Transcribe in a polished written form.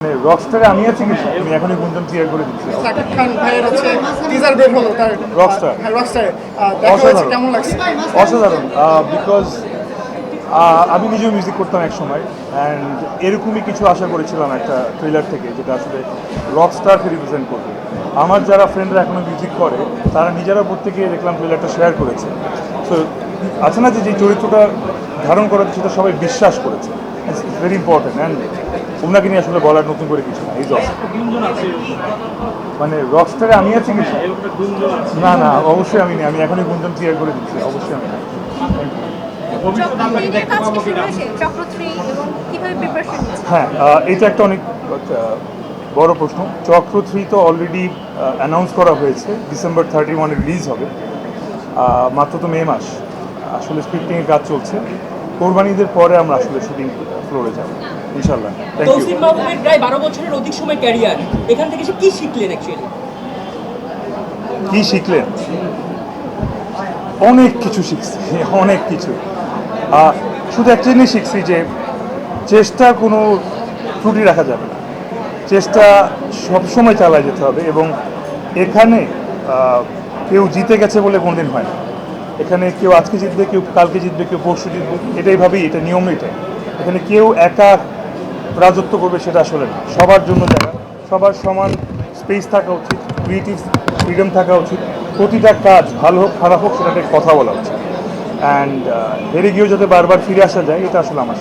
রকস্টারে আমি আছি কি আমি এখনই গুঞ্জন ক্লিয়ার করে দিচ্ছি। শাকিব খান ভাইয়ের হচ্ছে টিজার বের হলো তার রকস্টার রকস্টারে দেখা হয়েছে, কেমন লাগছে? অসাধারণ বিকজ আমি নিজেও মিউজিক করতাম এক সময় অ্যান্ড এরকমই কিছু আশা করেছিলাম একটা ট্রেলার থেকে, যেটা আসলে রকস্টারকে রিপ্রেজেন্ট করবে। আমার যারা ফ্রেন্ডরা এখনও মিউজিক করে তারা নিজেরা প্রত্যেকে দেখলাম ট্রেলারটা শেয়ার করেছে। সো আছে না যে চরিত্রটা ধারণ করাতে সেটা সবাই বিশ্বাস করেছে। ইটস ভেরি ইম্পর্টেন্ট অ্যান্ড ওনাকে নিয়ে আসলে বলার নতুন করে কিছু না। এই মানে রকস্টারে আমি আছি কি না না অবশ্যই আমি নেই, আমি এখনই গুঞ্জন ক্লিয়ার করে দিচ্ছি, অবশ্যই আমি নেই। হ্যাঁ, এটা একটা অনেক বড় প্রশ্ন। চক্র 3 তো অলরেডি অ্যানাউন্স করা হয়েছে, ডিসেম্বর 31 রিলিজ হবে। মাত্র তো মে মাস, আসলে স্ক্রিপ্টিংয়ের কাজ চলছে। কোরবানিদের পরে আমরা আসলে শুটিং ফ্লোরে যাব ইনশাল্লাহ। Thank you. তৌসিফ মাহবুবের প্রায় 12 বছরের অধিক সময় ক্যারিয়ার, এখান থেকে সে কি শিখলেন অ্যাকচুয়ালি? কি শিখলেন? অনেক কিছু শিখছি, অনেক কিছু। শুধু একটা জিনিস শিখছি যে চেষ্টা কোনো ত্রুটি রাখা যাবে না, চেষ্টা সবসময় চালায় যেতে হবে। এবং এখানে কেউ জিতে গেছে বলে কোনোদিন হয় না। এখানে কেউ আজকে জিতবে, কেউ কালকে জিতবে, কেউ পরশু জিতবে, এটাই ভাবেই, এটা নিয়ম এটাই। এখানে কেউ একা রাজত্ব করবে সেটা আসলে না। সবার জন্য জায়গা, সবার সমান স্পেস থাকা উচিত, ক্রিয়েটিভ ফ্রিডম থাকা উচিত। প্রতিটা কাজ ভালো হোক খারাপ হোক সেটাতে কথা বলা উচিত। অ্যান্ড হেরে গিয়েও যাতে বারবার ফিরে আসা যায়, এটা আসলে আমার